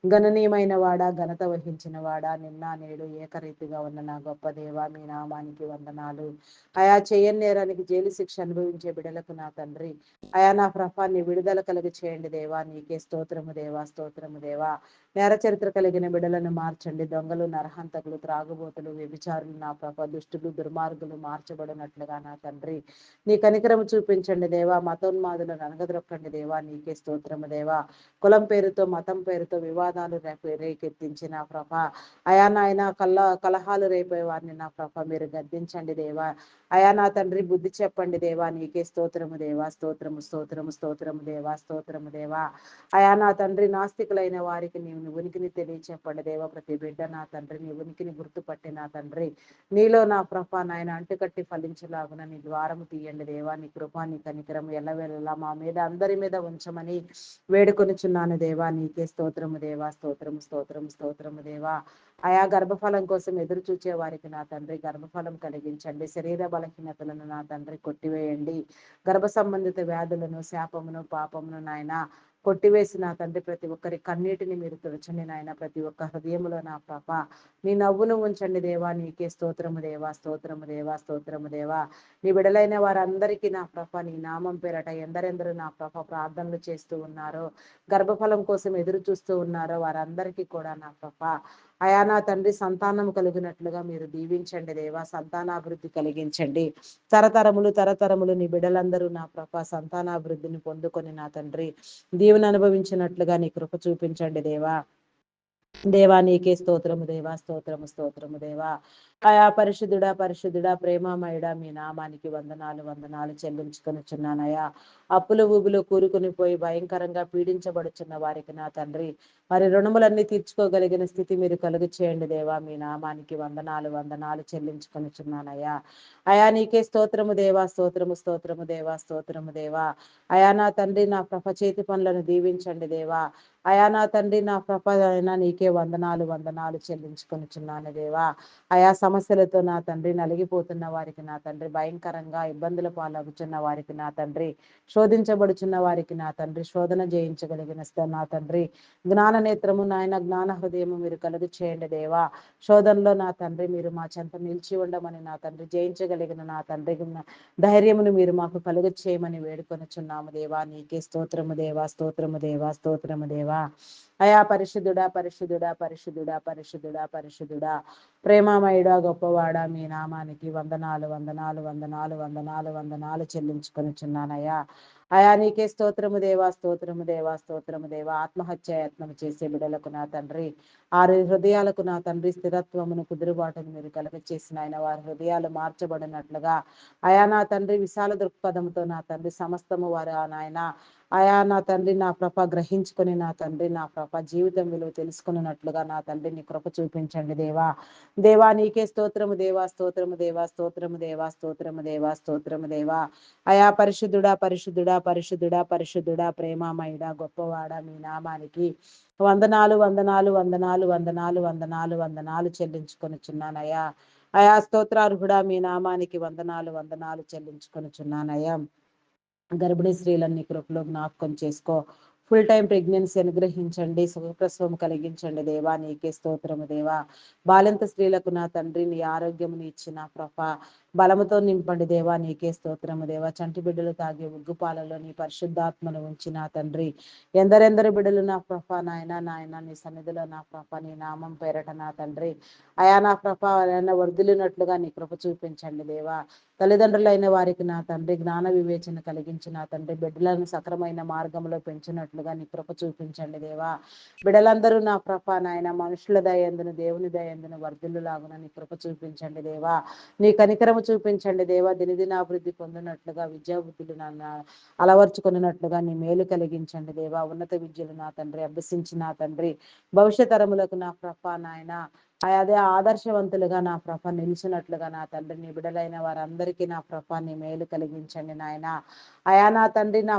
గణనీయమైన వాడా, ఘనత వహించిన వాడా, నిన్న నేడు ఏకరీతిగా ఉన్న నా గొప్ప దేవా. మీ నామానికి వందనాలు. అయా చేయని నేరానికి జైలు శిక్ష అనుభవించే బిడలకు నా తండ్రి అయా నా ప్రభాన్ని విడుదల కలిగి చేయండి దేవా. నీకే స్తోత్రము దేవా, స్తోత్రము దేవా. నేర చరిత్ర కలిగిన బిడలను మార్చండి. దొంగలు, నరహంతకులు, త్రాగుబోతులు, వ్యభిచారులు నా ప్రభ దుష్టులు, దుర్మార్గులు మార్చబడినట్లుగా నా తండ్రి నీ కనికరము చూపించండి దేవా. మతోన్మాదులను అనగదొక్కండి దేవా. నీకే స్తోత్రము దేవా. కులం పేరుతో, మతం పేరుతో వివాదాలు రేకెత్తించి నా ప్రభ అయా నాయన కలహాలు రేపే వారిని నా ప్రభ మీరు గద్దించండి దేవా. అయా నా తండ్రి బుద్ధి చెప్పండి దేవా. నీకే స్తోత్రము దేవా, స్తోత్రము స్తోత్రము స్తోత్రము దేవా, స్తోత్రము దేవా. అయా నా తండ్రి నాస్తికులైన వారికి నీవు ఉనికిని తెలియచెప్పండి దేవా. ప్రతి బిడ్డ నా తండ్రి నీ ఉనికిని గుర్తుపట్టి నా తండ్రి నీలో నా ప్రభ నాయన అంటుకట్టి ఫలించలాగున నీ ద్వారము తీయండి దేవా. నీ కృప, నీ కనికరం ఎల్లవేళలా మా మీద అందరి మీద ఉంచమని వేడుకొనిచున్నాను దేవా. నీకే స్తోత్రము దేవా, స్తోత్రము స్తోత్రము స్తోత్రము దేవా. అయా గర్భఫలం కోసం ఎదురు చూచే వారికి నా తండ్రి గర్భఫలం కలిగించండి. శరీర బలహీనతలను నా తండ్రి కొట్టివేయండి. గర్భ సంబంధిత వ్యాధులను, శాపమును, పాపమును నాయన కొట్టివేసి నా తండ్రి ప్రతి ఒక్కరి కన్నీటిని మీరు తుడచండి నాయన. ప్రతి ఒక్క హృదయములో నా పాప నీ నవ్వును ఉంచండి దేవా. నీకే స్తోత్రము దేవా, స్తోత్రము దేవా, స్తోత్రము దేవా. నీ విడలైన వారందరికీ నా ప్రభ నీ నామం పేరట ఎందరెందరూ నా ప్రభ ప్రార్థనలు చేస్తూ ఉన్నారో, గర్భఫలం కోసం ఎదురు చూస్తూ ఉన్నారో వారందరికీ కూడా నా ప్రభ అయా నా తండ్రి సంతానం కలిగినట్లుగా మీరు దీవించండి దేవా. సంతానాభివృద్ధి కలిగించండి. తరతరములు తరతరములు నీ బిడ్డలందరూ నా ప్రభ సంతానాభివృద్ధిని పొందుకొని నా తండ్రి దీవెన అనుభవించినట్లుగా నీ కృప చూపించండి దేవా. దేవా నీకే స్తోత్రము దేవా, స్తోత్రము స్తోత్రము దేవా. అయా పరిశుద్ధుడా పరిశుద్ధుడా, ప్రేమమయుడా, మీ నామానికి వందనాలు వందనాలు చెల్లించుకొనిచున్నానయా. అప్పులు ఊబులు కూరుకుని పోయి భయంకరంగా పీడించబడుచున్న వారికి నా తండ్రి మరి రుణములన్నీ తీర్చుకోగలిగిన స్థితి మీరు కలుగు చేయండి దేవా. మీ నామానికి వందనాలు వందనాలు చెల్లించుకొనిచున్నానయ్యా. అయా నీకే స్తోత్రము దేవా, స్తోత్రము స్తోత్రము దేవా, స్తోత్రము దేవా. అయా నా తండ్రి నా చేతి పనులను దీవించండి దేవా. అయా నా తండ్రి నా అయినా నీకే వందనాలు వందనాలు చెల్లించుకొనిచున్నాను దేవా. ఆయా సమస్యలతో నా తండ్రి నలిగిపోతున్న వారికి నా తండ్రి, భయంకరంగా ఇబ్బందుల పాలగుచున్న వారికి నా తండ్రి, శోధించబడుచున్న వారికి నా తండ్రి, శోధన జయించగలిగిన నా తండ్రి, జ్ఞాన నేత్రము నాయన, జ్ఞాన హృదయము మీరు కలుగు చేయండి దేవా. శోధనలో నా తండ్రి మీరు మా చెంత నిలిచి ఉండమని నా తండ్రి, జయించగలిగిన నా తండ్రి ధైర్యమును మీరు మాకు కలుగ చేయమని వేడుకొనుచున్నాము దేవా. నీకే స్తోత్రము దేవా, స్తోత్రము దేవా, స్తోత్రము దేవా. అయా పరిశుద్ధుడా పరిశుద్ధుడా పరిశుద్ధుడా పరిశుద్ధుడా పరిశుద్ధుడా, ప్రేమమయుడా గొప్పవాడా, మీ నామానికి వందనాలు వందనాలు వందనాలు వందనాలు వందనాలు చెల్లించుకొనిచున్నానయ్యా. అయా నీకే స్తోత్రము దేవా, స్తోత్రము దేవా, స్తోత్రము దేవా. ఆత్మహత్య యత్నం చేసే బిడలకు నా తండ్రి, ఆరు హృదయాలకు నా తండ్రి స్థిరత్వమును కుదురుబాటును మీరు కలుగచేసిన ఆయన వారి హృదయాలు మార్చబడినట్లుగా, అయా నా తండ్రి విశాల దృక్పథంతో నా తండ్రి సమస్తము వారు నాయన, అయా నా తండ్రి నా గ్రహించుకొని నా తండ్రి నా జీవితం విలువ తెలుసుకున్నట్లుగా నా తండ్రి నీ కృప చూపించండి దేవా. దేవా నీకే స్తోత్రము దేవా, స్తోత్రము దేవా, స్తోత్రము దేవా, స్తోత్రము దేవా, స్తోత్రము దేవా. అయా పరిశుద్ధుడా పరిశుద్ధుడా పరిశుద్ధుడా పరిశుద్ధుడా, ప్రేమమయుడా గొప్పవాడా, మీ నామానికి వందనాలు వందనాలు వందనాలు వందనాలు వందనాలు వందనాలు చెల్లించుకొనిచున్నానయ్యా. అయా స్తోత్రార్హుడా, మీ నామానికి వందనాలు వందనాలు చెల్లించుకొనిచున్నానయ్యా. గర్భిణీ స్త్రీలన్నీ కృపలో జ్ఞాపకం చేసుకో. ఫుల్ టైం ప్రెగ్నెన్సీ అనుగ్రహించండి, సుఖప్రసవం కలిగించండి దేవా. నీకే స్తోత్రము దేవా. బాలింత స్త్రీలకు నా తండ్రి నీ ఆరోగ్యముని ఇచ్చిన బలముతో నింపండి దేవా. నీకే స్తోత్రము దేవా. చంటి బిడ్డలు తాగే ఉగ్గుపాలలో నీ పరిశుద్ధాత్మను ఉంచి నా తండ్రి, ఎందరెందరు బిడ్డలు నా నాయన నాయన నీ సన్నిధిలో నా నీ నామం పేరట నా తండ్రి, అయా నా వర్ధిల్లినట్లుగా నీ కృప చూపించండి దేవా. తల్లిదండ్రులైన వారికి నా తండ్రి జ్ఞాన వివేచన కలిగించి నా తండ్రి బిడ్డలను సక్రమైన మార్గంలో పెంచినట్లుగా నీ కృప చూపించండి దేవా. బిడ్డలందరూ నా నాయన మనుషుల దయందును దేవుని దయందును వర్ధిల్లులాగున నీ కృప చూపించండి దేవా. నీ కనికరము చూపించండి దేవా. దినదినాభివృద్ధి పొందినట్లుగా విద్యాబుద్ధులు అలవర్చుకున్నట్లుగా నీ మేలు కలిగించండి దేవా. ఉన్నత విద్యలు నా తండ్రి అభ్యసించి నా తండ్రి భవిష్యత్ తరములకు నా నాయన అదే ఆదర్శవంతులుగా నా నిలిచినట్లుగా నా తండ్రి నీ బిడలైన వారందరికీ నా నీ మేలు కలిగించండి నాయన. అయా నా తండ్రి నా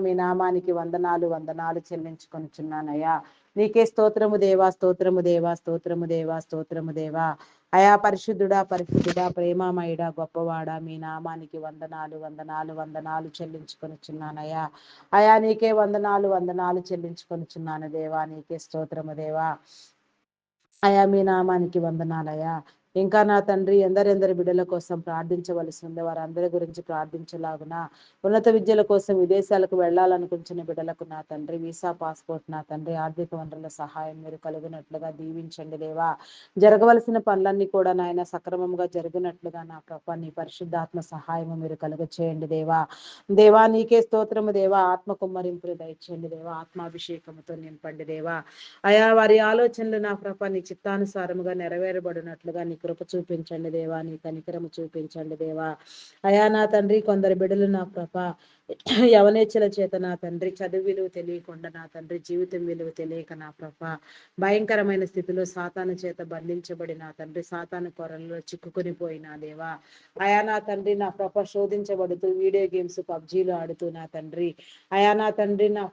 మీ నామానికి వందనాలు వందనాలు చెల్లించుకొనిచున్నానయ్యా. నీకే స్తోత్రము దేవా, స్తోత్రము దేవా, స్తోత్రము దేవా, స్తోత్రము దేవా. అయా పరిశుద్ధుడా పరిశుద్ధుడా, ప్రేమమయుడా గొప్పవాడా, మీ నామానికి వందనాలు వందనాలు వందనాలు చెల్లించుకొనిచున్నానయ్యా. అయా నీకే వందనాలు వందనాలు చెల్లించుకొనిచున్నాను దేవా. నీకే స్తోత్రము దేవా. అయా మీ నామానికి వందనాలయ్యా. ఇంకా నా తండ్రి ఎందరెందరి బిడ్డల కోసం ప్రార్థించవలసి ఉంది, వారందరి గురించి ప్రార్థించలాగున, ఉన్నత విద్యల కోసం విదేశాలకు వెళ్ళాలనుకుంటున్న బిడ్డలకు నా తండ్రి వీసా పాస్పోర్ట్ నా తండ్రి ఆర్థిక వనరుల సహాయం మీరు కలుగునట్లుగా దీవించండి దేవా. జరగవలసిన పనులన్నీ కూడా నాయన సక్రమంగా జరిగినట్లుగా నా నీ పరిశుద్ధాత్మ సహాయము మీరు కలుగ చేయండి దేవా. దేవా నీకే స్తోత్రము దేవా. ఆత్మ కుమ్మరింపులు దయచేయండి దేవా. ఆత్మాభిషేకముతో నింపండి దేవా. అయా వారి ఆలోచనలు నా నీ చిత్తానుసారముగా నెరవేరబడినట్లుగా నీ కృప చూపించండి దేవా. నీ కనికరము చూపించండి దేవా. అయా నా తండ్రి కొందరు బిడ్డలు నా యవనేచ్ఛల చేత నా తండ్రి చదువు విలువ తెలియకుండా నా తండ్రి జీవితం విలువ తెలియక నా భయంకరమైన స్థితిలో సాతాను చేత బంధించబడి నా తండ్రి సాతాను కొరల్లో చిక్కుకొని పోయినా దేవా. అయా నా తండ్రి నా శోధించబడుతూ వీడియో గేమ్స్ పబ్జీలు ఆడుతూ నా తండ్రి, అయా నా తండ్రి నా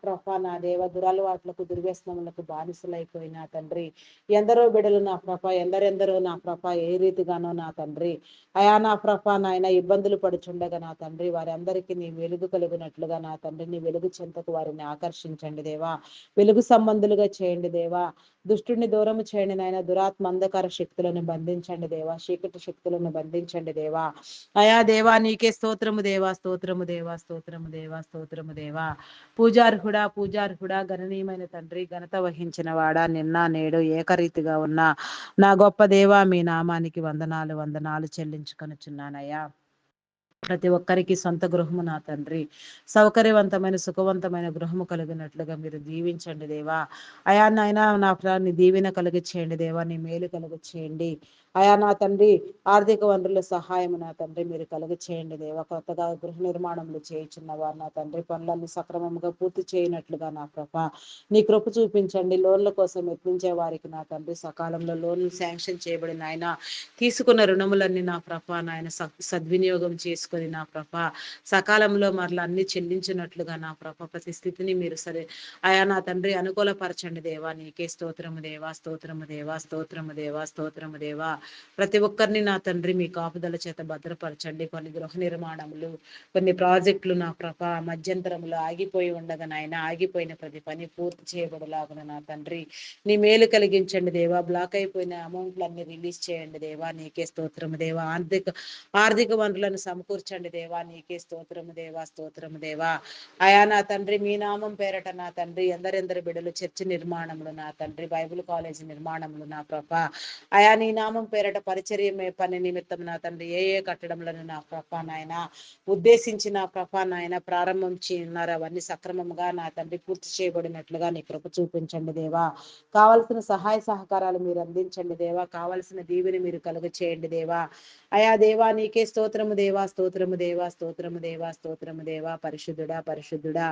నా దేవ దురలవాట్లకు దుర్వ్యసనములకు బానిసలైపోయినా తండ్రి ఎందరో బిడలు నా ఎందరెందరో నా ఏ రీతిగానో నా తండ్రి, అయా నా నాయన ఇబ్బందులు పడుచుండగా నా తండ్రి వారి అందరికీ నీ వెలుగు కలిగినట్లుగా నా తండ్రి నీ వెలుగు చెంతకు వారిని ఆకర్షించండి దేవా. వెలుగు సంబంధులుగా చేయండి దేవా. దుష్టుని దూరము చేయండి నాయన. దురాత్మ అంధకార శక్తులను బంధించండి దేవా. చీకటి శక్తులను బంధించండి దేవా. అయా దేవా నీకే స్తోత్రము దేవా, స్తోత్రము దేవా, స్తోత్రము దేవా, స్తోత్రము దేవా. పూజార్హుడా పూజార్హుడా, గణనీయమైన తండ్రి, ఘనత వహించిన వాడా, నిన్న నేడు ఏకరీతిగా ఉన్న నా గొప్ప దేవా, మీ నామానికి వందనాలు వందనాలు చెల్లించుకొనిచున్నానయ్యా. ప్రతి ఒక్కరికి సొంత గృహము నా తండ్రి సౌకర్యవంతమైన సుఖవంతమైన గృహము కలిగినట్లుగా మీరు దీవించండి దేవా. అయా నాయన నా దీవెన కలిగి చేయండి దేవా. నీ మేలు కలుగ చేయండి అయా నా తండ్రి ఆర్థిక వనరుల సహాయం నా తండ్రి మీరు కలుగ చేయండి దేవా. కొత్తగా గృహ నిర్మాణములు చేయించున్న వారు నా తండ్రి పనులన్నీ సక్రమంగా పూర్తి చేయనట్లుగా నా కృప నీ కృప చూపించండి. లోన్ల కోసం యత్నించే వారికి నా తండ్రి సకాలంలో లోన్లు శాంక్షన్ చేయబడిన ఆయన తీసుకున్న రుణములన్నీ నా ప్రభ నాయన సద్వినియోగం చేసుకొని నా ప్రభ సకాలంలో మరలా అన్ని చెల్లించినట్లుగా నా ప్రభ ప్రతి స్థితిని మీరు సరే అయా నా తండ్రి అనుకూలపరచండి దేవా. నీకే స్తోత్రము దేవా, స్తోత్రము దేవా, స్తోత్రము దేవా, స్తోత్రము దేవా. ప్రతి ఒక్కరిని నా తండ్రి మీ కాపుదల చేత భద్రపరచండి. కొన్ని గృహ నిర్మాణములు, కొన్ని ప్రాజెక్టులు నా ప్రభ మధ్యంతరములు ఆగిపోయి ఉండగా నాయన ఆగిపోయిన ప్రతి పని పూర్తి చేయబడలాగున నా తండ్రి నీ మేలు కలిగించండి దేవా. బ్లాక్ అయిపోయిన అమౌంట్లన్నీ రిలీజ్ చేయండి దేవా. నీకే స్తోత్రము దేవా. ఆర్థిక వనరులను సమకూర్చండి దేవా. నీకే స్తోత్రము దేవా, స్తోత్రము దేవా. అయా నా తండ్రి మీ నామం పేరట నా తండ్రి ఎందరెందరి బిడ్డలు చర్చి నిర్మాణములు నా తండ్రి బైబిల్ కాలేజీ నిర్మాణములు నా ప్రభ అయా నీ నామం పేరట పరిచర్య పని నిమిత్తం నా తండ్రి ఏ కట్టడంలను నా ప్రభ నాయన ఉద్దేశించి నా ప్రభ నాయన ప్రారంభించినారు అవన్నీ సక్రమంగా నా తండ్రి పూర్తి చేయబడినట్లుగా నీ కృప చూపించండి దేవా. కావలసిన సహాయ సహకారాలు మీరు అందించండి దేవా. కావలసిన దీవెని మీరు కలుగ చేయండి దేవా. అయా దేవా నీకే స్తోత్రము దేవా, స్తోత్రము దేవా, స్తోత్రము దేవా, స్తోత్రము దేవా. పరిశుద్ధుడా, పరిశుద్ధుడా,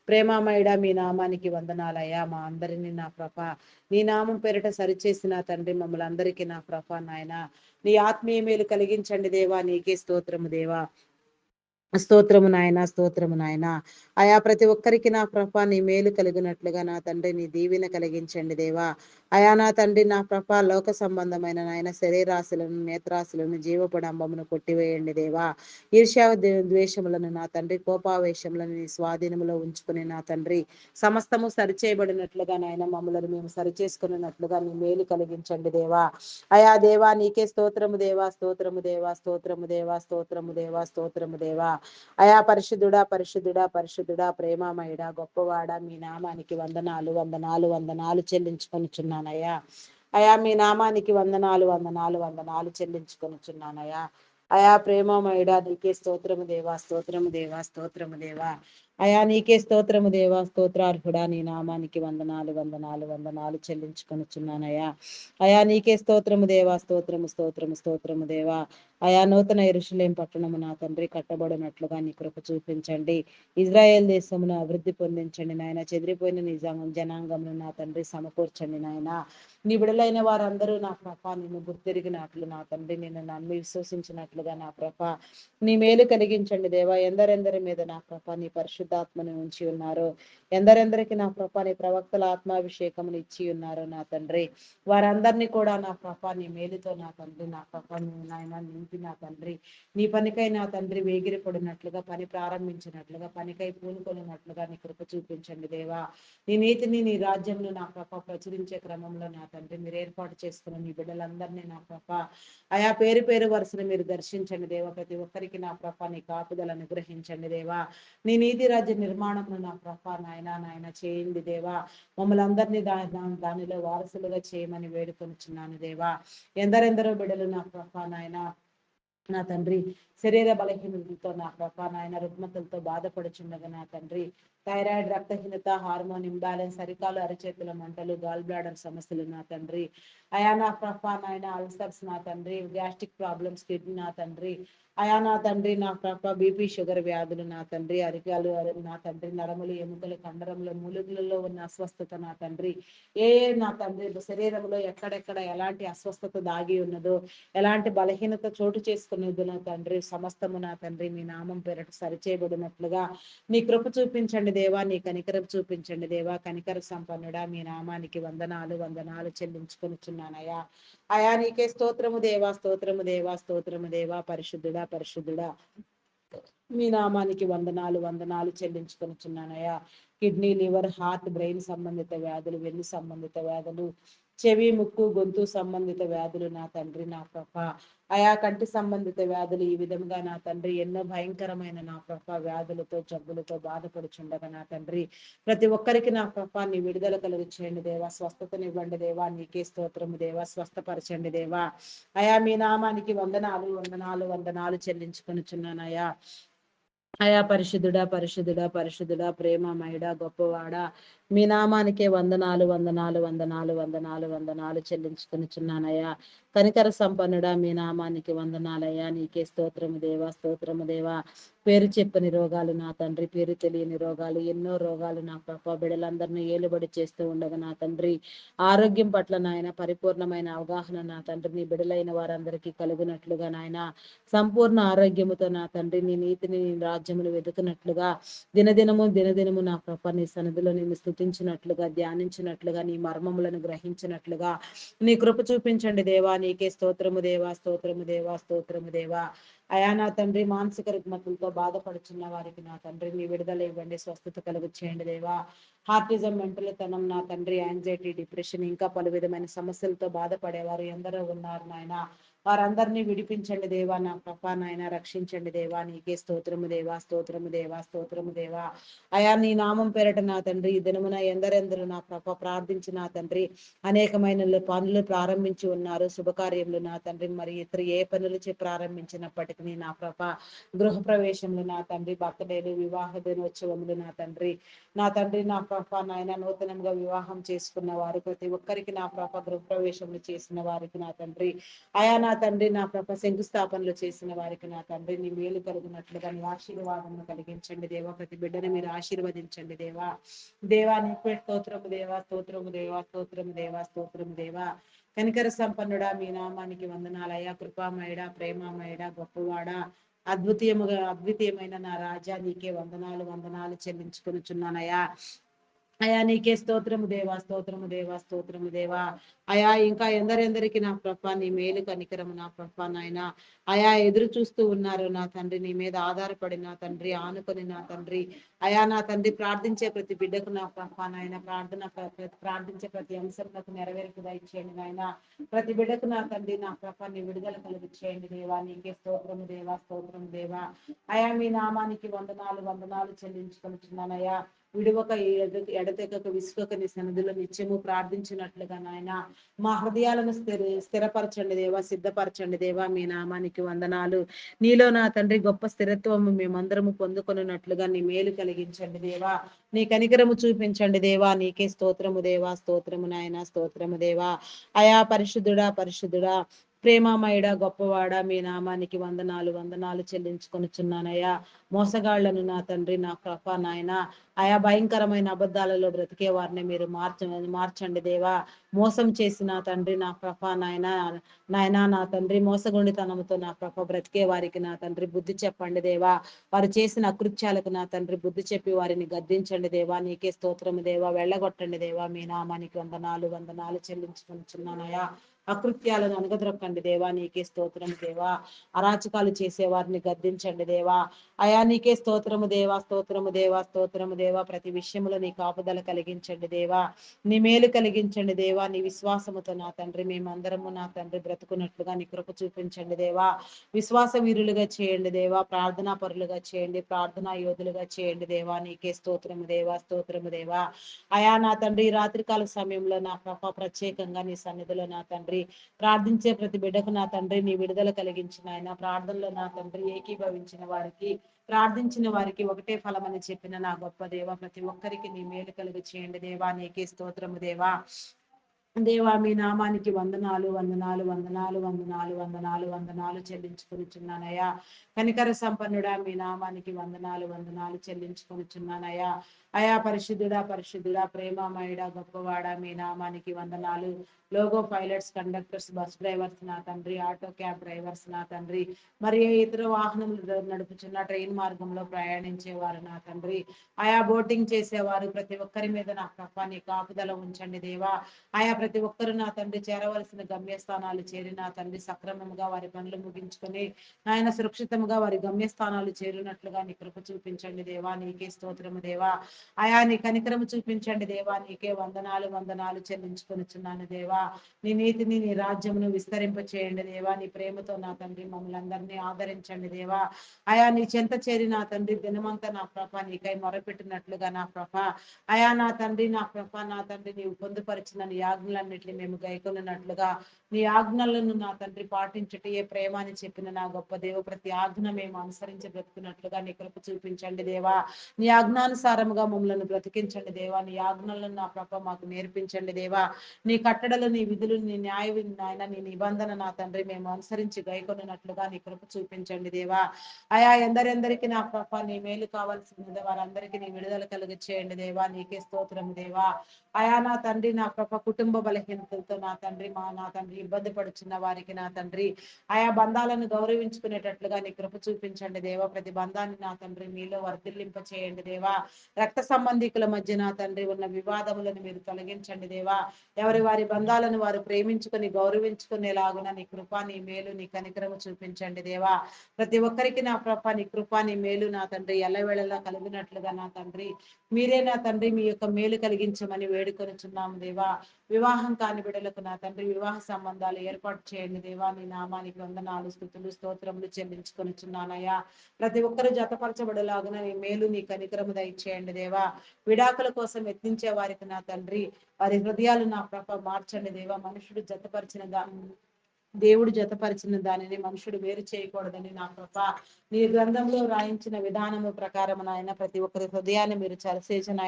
ప్రేమామయుడా మీ నామానికి వందనాలయ్యా. మా అందరినీ నా ప్రభ నీ నామం పేరిట సరిచేసిన తండ్రి మమ్మల్ని అందరికీ నా ప్రభ నాయన నీ ఆత్మీయ మేలు కలిగించండి దేవా. నీకే స్తోత్రము దేవా. స్తోత్రము నాయన, స్తోత్రము నాయన. అయా ప్రతి ఒక్కరికి నా ప్రభ నీ మేలు కలిగినట్లుగా నా తండ్రి నీ దీవెన కలిగించండి దేవా. అయా నా తండ్రి నా ప్రభ లోక సంబంధమైన నాయన శరీరాశులను నేత్రాశులను జీవపడంబమును కొట్టివేయండి దేవా. ఈర్ష్యా ద్వేషములను నా తండ్రి కోపావేశములను నీ స్వాధీనములో ఉంచుకుని నా తండ్రి సమస్తము సరిచేయబడినట్లుగా నాయన మమ్మల్ని మేము సరిచేసుకున్నట్లుగా నీ మేలు కలిగించండి దేవా. అయా దేవా నీకే స్తోత్రము దేవా, స్తోత్రము దేవా, స్తోత్రము దేవా, స్తోత్రము దేవా, స్తోత్రము దేవా. అయా పరిశుద్ధుడా, పరిశుద్ధుడా, పరిశుద్ధుడా, ప్రేమమయుడా, గొప్పవాడా మీ నామానికి వందనాలు, వందనాలు, వందనాలు చెల్లించుకొనిచున్నానయ్యా. అయా మీ నామానికి వందనాలు, వందనాలు, వందనాలు చెల్లించుకొనిచున్నానయ్యా. అయా ప్రేమమయుడా నీకే స్తోత్రము దేవా, స్తోత్రము దేవా, స్తోత్రము దేవా. అయా నీకే స్తోత్రము దేవా, స్తోత్రార్హుడా నీ నామానికి వందనాలు, వందనాలు, వందనాలు చెల్లించుకొనిచున్నానయ్యా. అయా నీకే స్తోత్రము దేవా, స్తోత్రము, స్తోత్రము, స్తోత్రము దేవా. అయా నూతన యెరూషలేం పట్టణము నా తండ్రి కట్టబడినట్లుగా నీ కృప చూపించండి. ఇజ్రాయేల్ దేశమును అభివృద్ధి పొందించండి నాయన. చెదిరిపోయిన జనాంగమును నా తండ్రి సమకూర్చండి నాయన. నీ బిడలైన వారందరూ నా ప్రభ నిన్ను గుర్తిరిగినట్లు నా తండ్రి నిన్ను నమ్మి విశ్వసించినట్లుగా నా ప్రభ నీ మేలు కలిగించండి దేవా. ఎందరెందరి మీద నా ప్రభ నీ పరిశుద్ధాత్మని ఉంచి ఉన్నారు, ఎందరెందరికి నా ప్రభ నీ ప్రవక్తల ఆత్మాభిషేకమును ఇచ్చి ఉన్నారు నా తండ్రి వారందరినీ కూడా నా ప్రభ నీ మేలుతో నా తండ్రి నా ప్రభ నాయన నింపి నా తండ్రి నీ పనికై నా తండ్రి వేగిరపడినట్లుగా పని ప్రారంభించినట్లుగా పనికై పూనుకొనినట్లుగా నీ కృప చూపించండి దేవా. నీ నీతిని నీ రాజ్యంలో నా ప్రభ ప్రచురించే క్రమంలో నా తండ్రి మీరు ఏర్పాటు చేసుకున్న నీ బిడ్డలందరినీ నా ప్రభ అయా పేరు పేరు వరుసను మీరు దర్శించండి దేవా. ప్రతి ఒక్కరికి నా ప్రభ నీ కాపుదలను అనుగ్రహించండి దేవా. నీ నీతి రాజ్య నిర్మాణమును నా ప్రభ నాయన నాయన చేయండి దేవా. మమ్మల్ని అందరినీ దానిలో వారసులుగా చేయమని వేడుకొనిచున్నాను దేవా. ఎందరెందరో బిడ్డలు నా ప్రభ నాయన నా తండ్రి శరీర బలహీనతలతో నా ప్రభ నాయన రుగ్మతలతో బాధపడుచుండగా నా తండ్రి థైరాయిడ్, రక్తహీనత, హార్మోన్ ఇంబ్యాలెన్స్, అరికాలు అరిచేతుల మంటలు, గాల్ బ్లాడర్ సమస్యలు నా తండ్రి అయా నా ప్రభ నాయన అల్సర్స్ నా తండ్రి గ్యాస్ట్రిక్ ప్రాబ్లమ్స్ కిడ్నీ నా తండ్రి అయా నా తండ్రి నా ప్రభ బీపీ షుగర్ వ్యాధులు నా తండ్రి అరికాలు నా తండ్రి నరములు ఎముకలు కండరములు మూలుగులలో ఉన్న అస్వస్థత నా తండ్రి ఏ నా తండ్రి శరీరంలో ఎక్కడెక్కడ ఎలాంటి అస్వస్థత దాగి ఉన్నదో ఎలాంటి బలహీనత చోటు చేసుకునేది నా తండ్రి సమస్తము నా తండ్రి మీ నామం పేరట సరిచేయబడినట్లుగా నీ కృప చూపించండి దేవా. నీ కనికరం చూపించండి దేవా. కనికర సంపన్నుడా మీ నామానికి వందనాలు, వందనాలు చెల్లించుకొనిచున్నానయ్యా. అయా నీకే స్తోత్రము దేవా, స్తోత్రము దేవా, స్తోత్రము దేవా. పరిశుద్ధుడా, పరిశుద్ధుడా మీ నామానికి వందనాలు, వందనాలు చెల్లించుకొనిచున్నానయ్యా. కిడ్నీ, లివర్, హార్ట్, బ్రెయిన్ సంబంధిత వ్యాధులు, వెన్ను సంబంధిత వ్యాధులు, చెవి, ముక్కు, గొంతు సంబంధిత వ్యాధులు నా తండ్రి నా ప్రభ అయా కంటి సంబంధిత వ్యాధులు ఈ విధంగా నా తండ్రి ఎన్నో భయంకరమైన నా ప్రభ వ్యాధులతో జబ్బులతో బాధపడుచుండగా నా తండ్రి ప్రతి ఒక్కరికి నా ప్రభ నీ విడుదల కలుగు చేయండి దేవా. స్వస్థతనివ్వండి దేవా. నీకే స్తోత్రము దేవా. స్వస్థపరచండి దేవా. అయా మీ నామానికి వందనాలు, వందనాలు, వందనాలు చెల్లించుకొనిచున్నానయ్యా. అయా పరిశుద్ధుడా, పరిశుద్ధుడా, పరిశుద్ధుడా, ప్రేమమయుడా, గొప్పవాడా మీ నామానికే వందనాలు వందనాలు వందనాలు వందనాలు వందనాలు చెల్లించుకొనిచున్నానయ్యా. కనికర సంపన్నుడా, మీ నామానికి వందనాలయ్యా. నీకే స్తోత్రము దేవా, స్తోత్రము దేవా. పేరు చెప్పని రోగాలు నా తండ్రి, పేరు తెలియని రోగాలు, ఎన్నో రోగాలు నా ప్రభ బిడలందరినీ ఏలుబడి చేస్తూ ఉండగా నా తండ్రి, ఆరోగ్యం పట్ల నాయన పరిపూర్ణమైన అవగాహన నా తండ్రి నీ బిడలైన వారందరికీ కలుగునట్లుగా నాయన, సంపూర్ణ ఆరోగ్యముతో నా తండ్రి నీ నీతిని నీ రాజ్యమును వెతుకునట్లుగా దినదినము నా ప్రభ నీ సన్నిధిలో నేను స్తుతించినట్లుగా, ధ్యానించినట్లుగా, నీ మర్మములను గ్రహించినట్లుగా నీ కృప చూపించండి దేవా. నీకే స్తోత్రము దేవా, స్తోత్రము దేవా, స్తోత్రము దేవా. అయా నా తండ్రి, మానసిక రుగ్మతులతో బాధపడుచున్న వారికి నా తండ్రి నీ విడుదల ఇవ్వండి, స్వస్థత కలుగు చేయండి దేవా. హార్టిజం, మెంటల్ తనం నా తండ్రి, యాంగ్జైటీ, డిప్రెషన్, ఇంకా పలు విధమైన సమస్యలతో బాధపడేవారు ఎందరో ఉన్నారు నాయన. వారందరినీ విడిపించండి దేవా. నా ప్రభా నాయన రక్షించండి దేవా. నీకే స్తోత్రము దేవా, స్తోత్రము దేవా, స్తోత్రము దేవా. అయా నీ నామం పేరట నా తండ్రి ఈ దినమున ఎందరెందరూ నా ప్రభ ప్రార్థించి నా తండ్రి అనేకమైన పనులు ప్రారంభించి ఉన్నారు, శుభకార్యములు నా తండ్రి. మరి ఇతర ఏ పనులు ప్రారంభించినప్పటికీ నా ప్రభ గృహ ప్రవేశములు నా తండ్రి, బర్త్డేలు, వివాహ దినోత్సవములు నా తండ్రి, నా ప్రభ నాయన నూతనంగా వివాహం చేసుకున్న వారు ప్రతి ఒక్కరికి నా ప్రభ గృహ ప్రవేశములు చేసిన వారికి నా తండ్రి, అయా నా తండ్రి నా ప్రభ శంకుస్థాపనలు చేసిన వారికి నా తండ్రి నీ మేలు కలుగునట్లుగా నీ ఆశీర్వాదము కలిగించండి దేవా. ప్రతి బిడ్డను మీరు ఆశీర్వదించండి దేవా. దేవా నీకే స్తోత్రము దేవా, స్తోత్రము దేవా, స్తోత్రము దేవా, స్తోత్రము దేవా. కనికర సంపన్నుడా, మీ నామానికి వందనాలయ్యా. కృపామయుడా, ప్రేమమయుడా, గొప్పవాడా, అద్వితీయమైన నా రాజా, నీకే వందనాలు వందనాలు చెల్లించుకొనుచున్నానయ్యా. అయా నీకే స్తోత్రము దేవా, స్తోత్రము దేవా, స్తోత్రము దేవా. అయా ఇంకా ఎందరెందరికి నా ప్రభ నీ మేలు కనికరము నా ప్రభ నాయన అయా ఎదురు చూస్తూ ఉన్నారు నా తండ్రి, నీ మీద ఆధారపడి నా తండ్రి, ఆనుకొని నా తండ్రి, అయా నా తండ్రి ప్రార్థించే ప్రతి బిడ్డకు నా ప్రభ నాయన ప్రార్థించే ప్రతి అంశం నాకు నెరవేర్పు దయచేయండి నాయన. ప్రతి బిడ్డకు నా తండ్రి నా ప్రభ నీ విడుదల కలుగు చేయండి దేవా. నీకే స్తోత్రము దేవా, స్తోత్రము దేవా. అయా మీ నామానికి వందనాలు వందనాలు చెల్లించుకుంటున్నానయ్యా. విడువక ఎడతెగక విసుకక నీ సన్నిధిలో నిత్యము ప్రార్థించినట్లుగా నాయన మా హృదయాలను స్థిరపరచండి దేవా, సిద్ధపరచండి దేవా. మీ నామానికి వందనాలు. నీలో నా తండ్రి గొప్ప స్థిరత్వము మేమందరము పొందుకొనున్నట్లుగా నీ మేలు కలిగించండి దేవా. నీ కనికరము చూపించండి దేవా. నీకే స్తోత్రము దేవా, స్తోత్రము నాయన, స్తోత్రము దేవా. అయా పరిశుద్ధుడా, పరిశుద్ధుడా, ప్రేమమయుడా, గొప్పవాడా, మీ నామానికి వందనాలు వందనాలు చెల్లించుకొనుచున్నానయ్యా. మోసగాళ్లను నా తండ్రి నా కృప నాయన, ఆయా భయంకరమైన అబద్ధాలలో బ్రతికే వారిని మీరు మార్చండి దేవా. మోసం చేసిన తండ్రి నా కృప నాయన, నా తండ్రి మోసగుండితనంతో నా కృప బ్రతికే వారికి నా తండ్రి బుద్ధి చెప్పండి దేవా. వారు చేసిన అకృత్యాలకు నా తండ్రి బుద్ధి చెప్పి వారిని గద్దించండి దేవా. నీకే స్తోత్రము దేవా. వెళ్ళగొట్టండి దేవా. మీ నామానికి వందనాలు వందనాలు చెల్లించుకుంటున్నానయ్యా. అకృత్యాలను అనగదొరకండి దేవా. నీకే స్తోత్రం దేవా. అరాచకాలు చేసే వారిని గద్దించండి దేవా. అయా నీకే స్తోత్రము దేవా, స్తోత్రము దేవా, స్తోత్రము దేవా. ప్రతి విషయంలో నీ కాపుదల కలిగించండి దేవా. నీ మేలు కలిగించండి దేవా. నీ విశ్వాసముతో నా తండ్రి మేమందరము నా తండ్రి బ్రతుకున్నట్లుగా నీ కృప చూపించండి దేవా. విశ్వాస వీరులుగా చేయండి దేవా. ప్రార్థనా పరులుగా చేయండి, ప్రార్థనా యోధులుగా చేయండి దేవా. నీకే స్తోత్రము దేవా, స్తోత్రము దేవా. అయా నా తండ్రి రాత్రికాల సమయంలో నా కృప ప్రత్యేకంగా నీ సన్నిధిలో నా తండ్రి ప్రార్థించే ప్రతి బిడ్డకు నా తండ్రి నీ విడుదల కలిగించిన ఆయన ప్రార్థనలో నా తండ్రి ఏకీభవించిన వారికి, ప్రార్థించిన వారికి ఒకటే ఫలమని చెప్పిన నా గొప్ప దేవ, ప్రతి ఒక్కరికి నీ మేలు కలుగు చేయండి దేవా. నీకే స్తోత్రము దేవా. దేవా మీ నామానికి వందనాలు వందనాలు వందనాలు వందనాలు వందనాలు వందనాలు చెల్లించుకొనిచున్నానయ్యా. కనికర సంపన్నుడా, మీ నామానికి వందనాలు వందనాలు చెల్లించుకొనిచున్నానయ్యా. అయా పరిశుద్ధుడా, పరిశుద్ధుడా, ప్రేమమయుడా, గొప్పవాడా, మీ నామానికి వందనాలు. Logo pilots, conductors, bus drivers నా తండ్రి, ఆటో క్యాబ్ డ్రైవర్స్ నా తండ్రి, మరి ఇతర వాహనములు నడుపుచున్న ట్రైన్ మార్గంలో ప్రయాణించేవారు నా తండ్రి, ఆయా బోటింగ్ చేసేవారు ప్రతి ఒక్కరి మీద నా కృప నీ కాపుదల ఉంచండి దేవా. ఆయా ప్రతి ఒక్కరు నా తండ్రి చేరవలసిన గమ్యస్థానాలు చేరి నా తండ్రి సక్రమంగా వారి పనులు ముగించుకొని ఆయన సురక్షితంగా వారి గమ్యస్థానాలు చేరినట్లుగా నీ కృప చూపించండి దేవా. నీకే స్తోత్రము దేవా. ఆయా నీ కనికరము చూపించండి దేవా. నీకే వందనాలు వందనాలు చెల్లించుకొనిచున్నాను దేవా. నీ నీతిని నీ రాజ్యమును విస్తరింప చేయండి దేవా. నీ ప్రేమతో నా తండ్రి మమ్మల్ని అందరినీ ఆదరించండి దేవా. ఆయా నీ చెంత చేరి నా తండ్రి దినమంతా నా ప్రభ నీకై మొరపెట్టినట్లుగా నా ప్రభ, అయా నా తండ్రి నా ప్రభ నా తండ్రి నీవు పొందుపరిచిన నీ ఆజ్ఞలన్నింటినీ మేము గైకొన్నట్లుగా నీ ఆజ్ఞలను నా తండ్రి పాటించుట ఏ ప్రేమ అని చెప్పిన నా గొప్ప దేవ, ప్రతి ఆజ్ఞ మేము అనుసరించి బ్రతుకున్నట్లుగా నీ కృప చూపించండి దేవా. నీ ఆజ్ఞానుసారముగా మమ్మల్ని బ్రతికించండి దేవా. నీ ఆజ్ఞలను నా ప్రభ మాకు నేర్పించండి దేవా. నీ కట్టడలు, నీ విధులు, నీ న్యాయ నాయన, నీ నిబంధన నా తండ్రి మేము అనుసరించి గైకొన్నట్లుగా నీ కృప చూపించండి దేవా. అయా ఎందరెందరికి నా ప్రభ నీ మేలు కావాల్సింది వారందరికీ నీ విడుదల కలుగ చేయండి దేవా. నీకే స్తోత్రం దేవా. అయా నా తండ్రి నా ప్రభ కుటుంబ బలహీనతలతో నా తండ్రి నా తండ్రి ఇబ్బంది పడుచున్న వారికి నా తండ్రి ఆయా బంధాలను గౌరవించుకునేటట్లుగా నీ కృప చూపించండి దేవా. ప్రతి బంధాన్ని నా తండ్రి మీలో వర్ధిల్లింప చేయండి దేవా. రక్త సంబంధికుల మధ్య నా తండ్రి ఉన్న వివాదములను మీరు తొలగించండి దేవా. ఎవరి వారి బంధాలను వారు ప్రేమించుకొని గౌరవించుకునేలాగున నీ కృప, నీ మేలు, నీ కనికరము చూపించండి దేవా. ప్రతి ఒక్కరికి నా ప్రభ నీ కృప, నీ మేలు నా తండ్రి ఎల్లవేళలా కలిగినట్లుగా నా తండ్రి మీరే నా తండ్రి మీ యొక్క మేలు కలిగించమని వేడుకొనుచున్నాము దేవా. వివాహం కాని బిడ్డలకు నా తండ్రి వివాహ సంబంధాలు ఏర్పాటు చేయండి దేవా. నీ నామానికి వందనాలు, స్తుతులు, స్తోత్రములు చెల్లించుకొనుచున్నానయ్యా. ప్రతి ఒక్కరు జతపరచబడేలాగున నీ మేలు, నీ కనికరము దయచేయండి దేవా. విడాకుల కోసం యత్నించే వారికి నా తండ్రి వారి హృదయాలు నా ప్రభ మార్చండి దేవా. మనుషుడు జతపరిచిన దేవుడు జతపరిచిన దానిని మనుషుడు వేరు చేయకూడదని నా కృప నీ గ్రంథంలో రాయించిన విధానము ప్రకారం నాయన ప్రతి ఒక్కరి హృదయాన్ని మీరు చరసేసిన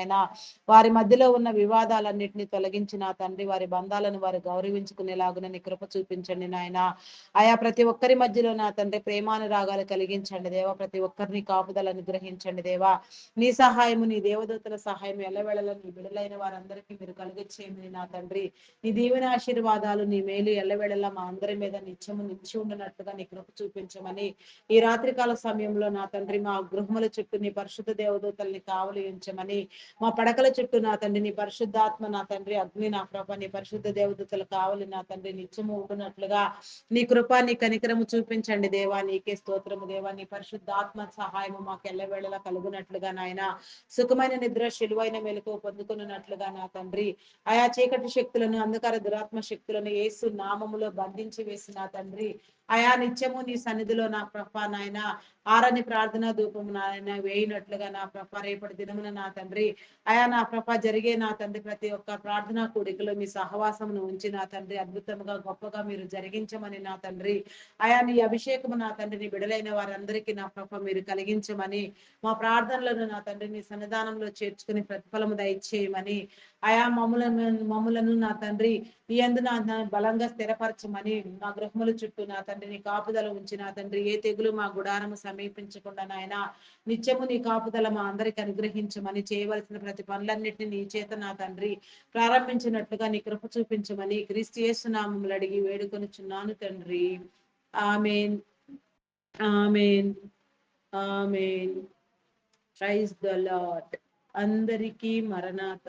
వారి మధ్యలో ఉన్న వివాదాలన్నింటినీ తొలగించిన తండ్రి వారి బంధాలను వారు గౌరవించుకునేలాగున నీ కృప చూపించండి నాయన. ఆయా ప్రతి ఒక్కరి మధ్యలో నా తండ్రి ప్రేమానురాగాలు కలిగించండి దేవా. ప్రతి ఒక్కరిని కాపుదలు అనుగ్రహించండి దేవా. నీ సహాయము, నీ దేవదూతల సహాయం ఎల్లవేళలో నీ బిడలైన వారందరికీ మీరు కలిగించేయండి నా తండ్రి. నీ దీవెన ఆశీర్వాదాలు, నీ మేలు ఎల్లవేళలా మా అందరి మీద నిత్యము నిలిచి ఉండనట్లుగా నీ కృప చూపించమని ఈ రాత్రికాల సమయంలో నా తండ్రి మా గృహముల చుట్టూ నీ పరిశుద్ధ దేవదూతల్ని కావలి ఉంచమని, మా పడకల చుట్టూ నా తండ్రి నీ పరిశుద్ధాత్మ నా తండ్రి అగ్ని నా ప్రభ నీ పరిశుద్ధ దేవదూతలు కావలి నా తండ్రి నిత్యము ఉంటున్నట్లుగా నీ కృప, నీ కనికరము చూపించండి దేవా. నీకే స్తోత్రము దేవా. నీ పరిశుద్ధాత్మ సహాయము మాకు ఎల్లవేళలా కలుగునట్లుగా నాయన సుఖమైన నిద్ర, శిలువైన మెలకు పొందుకున్నట్లుగా నా తండ్రి ఆయా చీకటి శక్తులను, అంధకార దురాత్మ శక్తులను యేసు నామములో బంధించి వేసిన తండ్రి ఆయా నిత్యము నీ సన్నిధిలో నా ప్రభ నాయన ఆరని ప్రార్థన ధూపము నాయన వేయినట్లుగా నా ప్రభ రేపటి దినమున నా తండ్రి ఆయా నా ప్రభ జరిగే నా తండ్రి ప్రతి ఒక్క ప్రార్థనా కూడికలో మీ సహవాసమును ఉంచి నా తండ్రి అద్భుతంగా గొప్పగా మీరు జరిగించమని నా తండ్రి ఆయా నీ అభిషేకము నా తండ్రిని విడుదలైన వారందరికీ నా ప్రభ మీరు కలిగించమని, మా ప్రార్థనలను నా తండ్రి నీ సన్నిధానంలో చేర్చుకుని ప్రతిఫలము దయచేయమని, ఆయా మమ్ములను నా తండ్రి ఈ యందు నా బలంగా స్థిరపరచమని, నా గృహముల చుట్టూ నా తండ్రి నీ కాపుదల ఉంచి నా తండ్రి ఏ తెగులు మా గుడారము సమీపించకుండా నాయన నిత్యము నీ కాపుదల మా అందరికి అనుగ్రహించమని, చేయవలసిన ప్రతి పనులన్నిటిని నీ చేత నా తండ్రి ప్రారంభించినట్లుగా నీ కృప చూపించమని క్రీస్తు యేసు నామములు అడిగి వేడుకొనుచున్నాను తండ్రి. Amen, amen, amen. Praise the Lord. అందరికీ మరణాత.